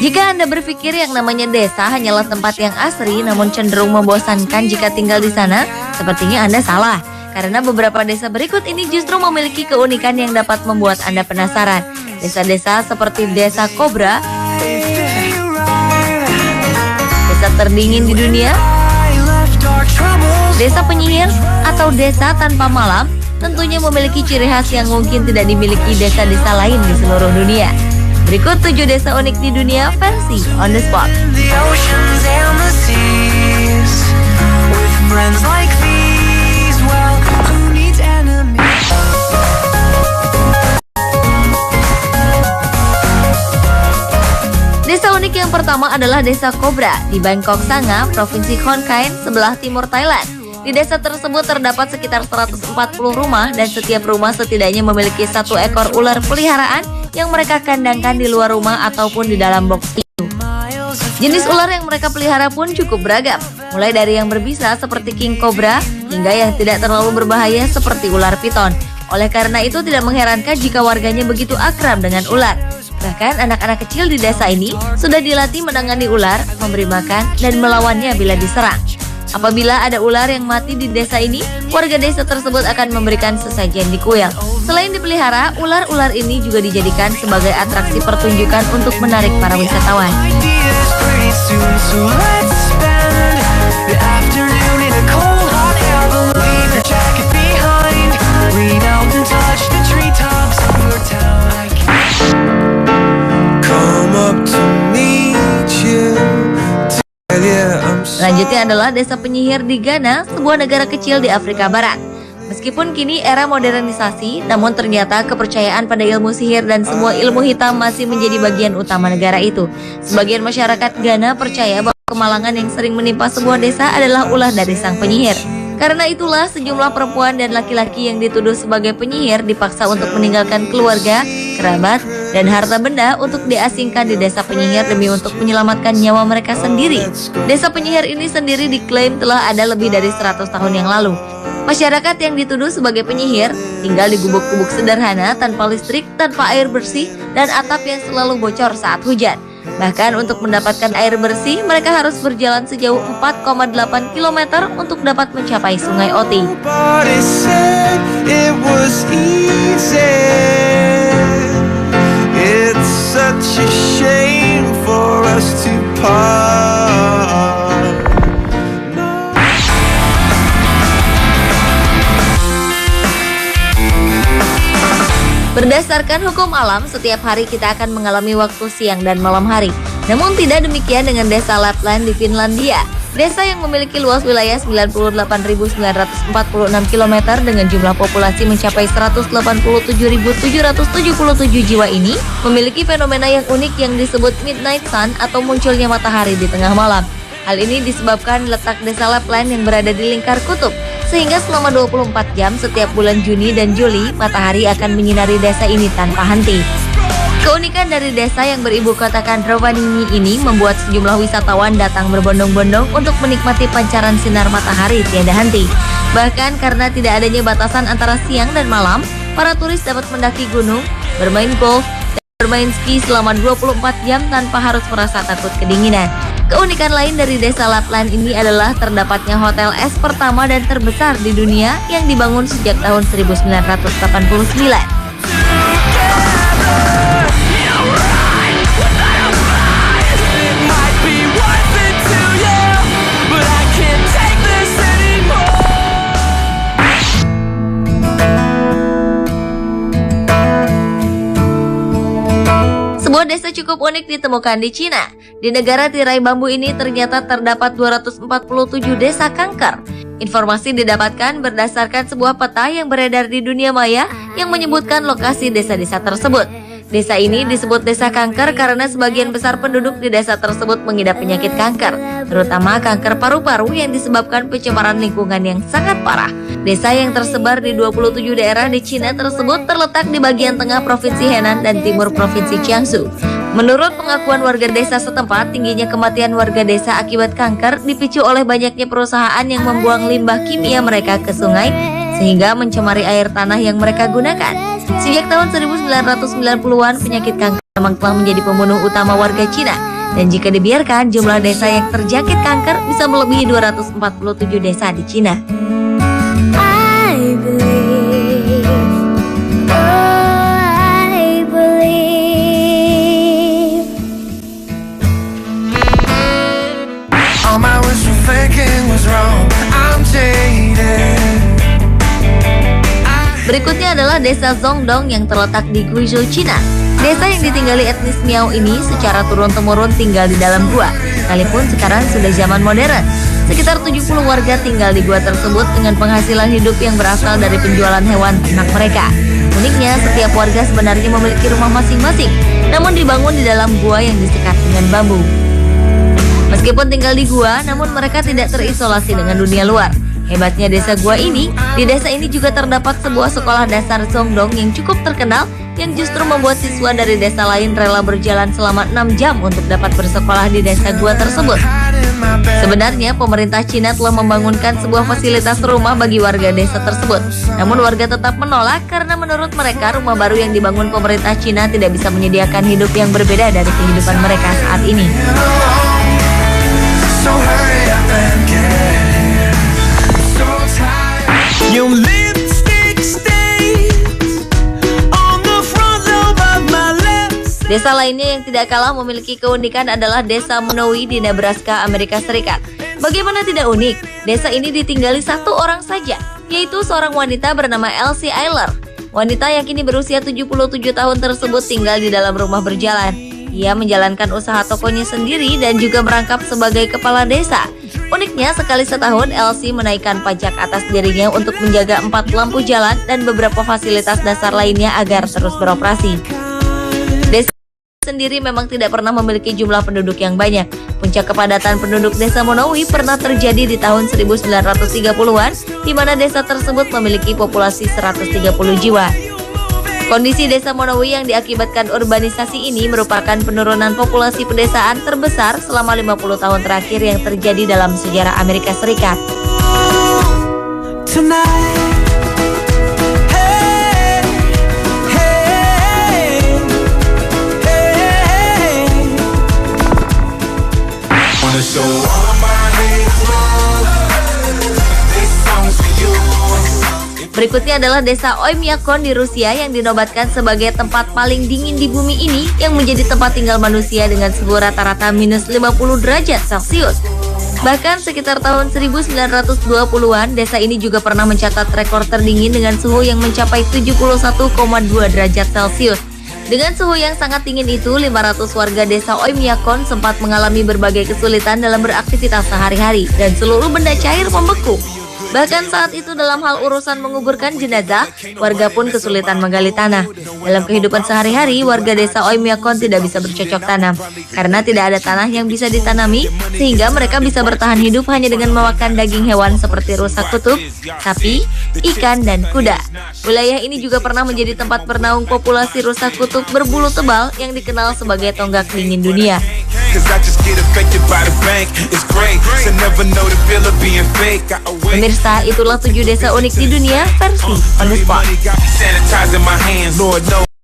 Jika Anda berpikir yang namanya desa hanyalah tempat yang asri namun cenderung membosankan jika tinggal di sana, sepertinya Anda salah. Karena beberapa desa berikut ini justru memiliki keunikan yang dapat membuat Anda penasaran. Desa-desa seperti Desa Kobra, desa terdingin di dunia, desa penyihir, atau desa tanpa malam tentunya memiliki ciri khas yang mungkin tidak dimiliki desa-desa lain di seluruh dunia. Berikut 7 desa unik di dunia versi On The Spot. Desa unik yang pertama adalah Desa Kobra di Bangkok Sanga, Provinsi Khon Kaen, sebelah timur Thailand. Di desa tersebut terdapat sekitar 140 rumah dan setiap rumah setidaknya memiliki 1 ekor ular peliharaan yang mereka kandangkan di luar rumah ataupun di dalam box itu. Jenis ular yang mereka pelihara pun cukup beragam, mulai dari yang berbisa seperti king cobra hingga yang tidak terlalu berbahaya seperti ular piton. Oleh karena itu tidak mengherankan jika warganya begitu akrab dengan ular. Bahkan anak-anak kecil di desa ini sudah dilatih menangani ular, memberi makan, dan melawannya bila diserang. Apabila ada ular yang mati di desa ini, warga desa tersebut akan memberikan sesajen di kuil. Selain dipelihara, ular-ular ini juga dijadikan sebagai atraksi pertunjukan untuk menarik para wisatawan. Selanjutnya adalah Desa Penyihir di Ghana, sebuah negara kecil di Afrika Barat. Meskipun kini era modernisasi, namun ternyata kepercayaan pada ilmu sihir dan semua ilmu hitam masih menjadi bagian utama negara itu. Sebagian masyarakat Ghana percaya bahwa kemalangan yang sering menimpa sebuah desa adalah ulah dari sang penyihir. Karena itulah sejumlah perempuan dan laki-laki yang dituduh sebagai penyihir dipaksa untuk meninggalkan keluarga, kerabat, dan harta benda untuk diasingkan di desa penyihir demi untuk menyelamatkan nyawa mereka sendiri. Desa penyihir ini sendiri diklaim telah ada lebih dari 100 tahun yang lalu. Masyarakat yang dituduh sebagai penyihir tinggal di gubuk-gubuk sederhana tanpa listrik, tanpa air bersih, dan atap yang selalu bocor saat hujan. Bahkan untuk mendapatkan air bersih, mereka harus berjalan sejauh 4,8 km untuk dapat mencapai Sungai Oti. Berdasarkan hukum alam, setiap hari kita akan mengalami waktu siang dan malam hari. Namun tidak demikian dengan desa Lapland di Finlandia. Desa yang memiliki luas wilayah 98.946 km dengan jumlah populasi mencapai 187.777 jiwa ini memiliki fenomena yang unik yang disebut midnight sun atau munculnya matahari di tengah malam. Hal ini disebabkan letak desa Lapland yang berada di lingkar kutub, sehingga selama 24 jam setiap bulan Juni dan Juli, matahari akan menyinari desa ini tanpa henti. Keunikan dari desa yang beribu kotakan Rovaniemi ini membuat sejumlah wisatawan datang berbondong-bondong untuk menikmati pancaran sinar matahari tiada henti. Bahkan karena tidak adanya batasan antara siang dan malam, para turis dapat mendaki gunung, bermain golf, dan bermain ski selama 24 jam tanpa harus merasa takut kedinginan. Keunikan lain dari desa Lapland ini adalah terdapatnya hotel es pertama dan terbesar di dunia yang dibangun sejak tahun 1989. Sebuah desa cukup unik ditemukan di Cina. Di negara tirai bambu ini ternyata terdapat 247 desa kanker. Informasi didapatkan berdasarkan sebuah peta yang beredar di dunia maya yang menyebutkan lokasi desa-desa tersebut. Desa ini disebut desa kanker karena sebagian besar penduduk di desa tersebut mengidap penyakit kanker, terutama kanker paru-paru yang disebabkan pencemaran lingkungan yang sangat parah. Desa yang tersebar di 27 daerah di Cina tersebut terletak di bagian tengah Provinsi Henan dan timur Provinsi Jiangsu. Menurut pengakuan warga desa setempat, tingginya kematian warga desa akibat kanker dipicu oleh banyaknya perusahaan yang membuang limbah kimia mereka ke sungai sehingga mencemari air tanah yang mereka gunakan. Sejak tahun 1990-an, penyakit kanker memang telah menjadi pembunuh utama warga Cina. Dan jika dibiarkan, jumlah desa yang terjangkit kanker bisa melebihi 247 desa di Cina. Berikutnya adalah desa Zongdong yang terletak di Guizhou, Cina. Desa yang ditinggali etnis Miao ini secara turun-temurun tinggal di dalam gua, sekalipun sekarang sudah zaman modern. Sekitar 70 warga tinggal di gua tersebut dengan penghasilan hidup yang berasal dari penjualan hewan ternak mereka. Uniknya, setiap warga sebenarnya memiliki rumah masing-masing, namun dibangun di dalam gua yang disekat dengan bambu. Meskipun tinggal di gua, namun mereka tidak terisolasi dengan dunia luar. Hebatnya desa gua ini, di desa ini juga terdapat sebuah sekolah dasar Zongdong yang cukup terkenal, yang justru membuat siswa dari desa lain rela berjalan selama 6 jam untuk dapat bersekolah di desa gua tersebut. Sebenarnya pemerintah Cina telah membangunkan sebuah fasilitas rumah bagi warga desa tersebut. Namun warga tetap menolak karena menurut mereka rumah baru yang dibangun pemerintah Cina tidak bisa menyediakan hidup yang berbeda dari kehidupan mereka saat ini. Desa lainnya yang tidak kalah memiliki keunikan adalah Desa Monowi di Nebraska, Amerika Serikat. Bagaimana tidak unik? Desa ini ditinggali satu orang saja, yaitu seorang wanita bernama Elsie Eiler. Wanita yang kini berusia 77 tahun tersebut tinggal di dalam rumah berjalan. Ia menjalankan usaha tokonya sendiri dan juga merangkap sebagai kepala desa. Uniknya, sekali setahun Elsie menaikkan pajak atas dirinya untuk menjaga 4 lampu jalan dan beberapa fasilitas dasar lainnya agar terus beroperasi. Desa sendiri memang tidak pernah memiliki jumlah penduduk yang banyak. Puncak kepadatan penduduk desa Monowi pernah terjadi di tahun 1930-an, di mana desa tersebut memiliki populasi 130 jiwa. Kondisi desa Monowi yang diakibatkan urbanisasi ini merupakan penurunan populasi pedesaan terbesar selama 50 tahun terakhir yang terjadi dalam sejarah Amerika Serikat. Berikutnya adalah desa Oymyakon di Rusia yang dinobatkan sebagai tempat paling dingin di bumi ini, yang menjadi tempat tinggal manusia dengan suhu rata-rata minus 50 derajat Celcius. Bahkan sekitar tahun 1920-an, desa ini juga pernah mencatat rekor terdingin dengan suhu yang mencapai 71,2 derajat Celcius. Dengan suhu yang sangat dingin itu, 500 warga desa Oymyakon sempat mengalami berbagai kesulitan dalam beraktivitas sehari-hari dan seluruh benda cair membeku. Bahkan saat itu dalam hal urusan menguburkan jenazah, warga pun kesulitan menggali tanah. Dalam kehidupan sehari-hari, warga desa Oymyakon tidak bisa bercocok tanam karena tidak ada tanah yang bisa ditanami, sehingga mereka bisa bertahan hidup hanya dengan memakan daging hewan seperti rusa kutub, sapi, ikan, dan kuda. Wilayah ini juga pernah menjadi tempat bernaung populasi rusa kutub berbulu tebal yang dikenal sebagai tonggak dingin dunia. Pemirsa, itulah 7 desa unik di dunia versi On The Spot.